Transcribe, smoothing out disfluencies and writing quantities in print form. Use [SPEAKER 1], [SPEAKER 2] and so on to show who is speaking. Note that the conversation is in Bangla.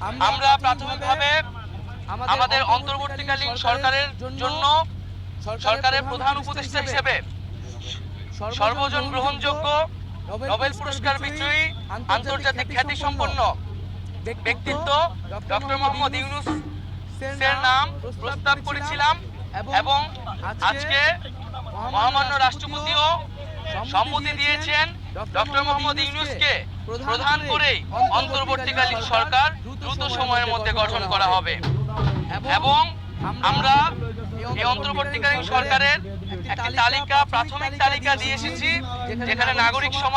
[SPEAKER 1] আমরা প্রাথমিকভাবে আমাদের অন্তর্বর্তীকালীন সরকারের জন্য সরকারের প্রধান উপদেষ্টা হিসেবে সর্বজন গ্রহণযোগ্য নোবেল পুরস্কার বিজয়ী আন্তর্জাতিক খ্যাতিসম্পন্ন ব্যক্তিত্ব ডক্টর মোহাম্মদ ইউনূসের নাম প্রস্তাব করেছিলাম এবং আজকে মহামান্য রাষ্ট্রপতিও সম্মতি দিয়েছেন ডক্টর মোহাম্মদ ইউনূসকে প্রধান করেই অন্তর্বর্তীকালীন সরকার দ্রুত সময়ের মধ্যে গঠন করা হবে এবং আমরা এই অন্তর্বর্তীকালীন সরকারের একটি তালিকা প্রাথমিক তালিকা দিয়ে এসেছি যেখানে নাগরিক সমাজ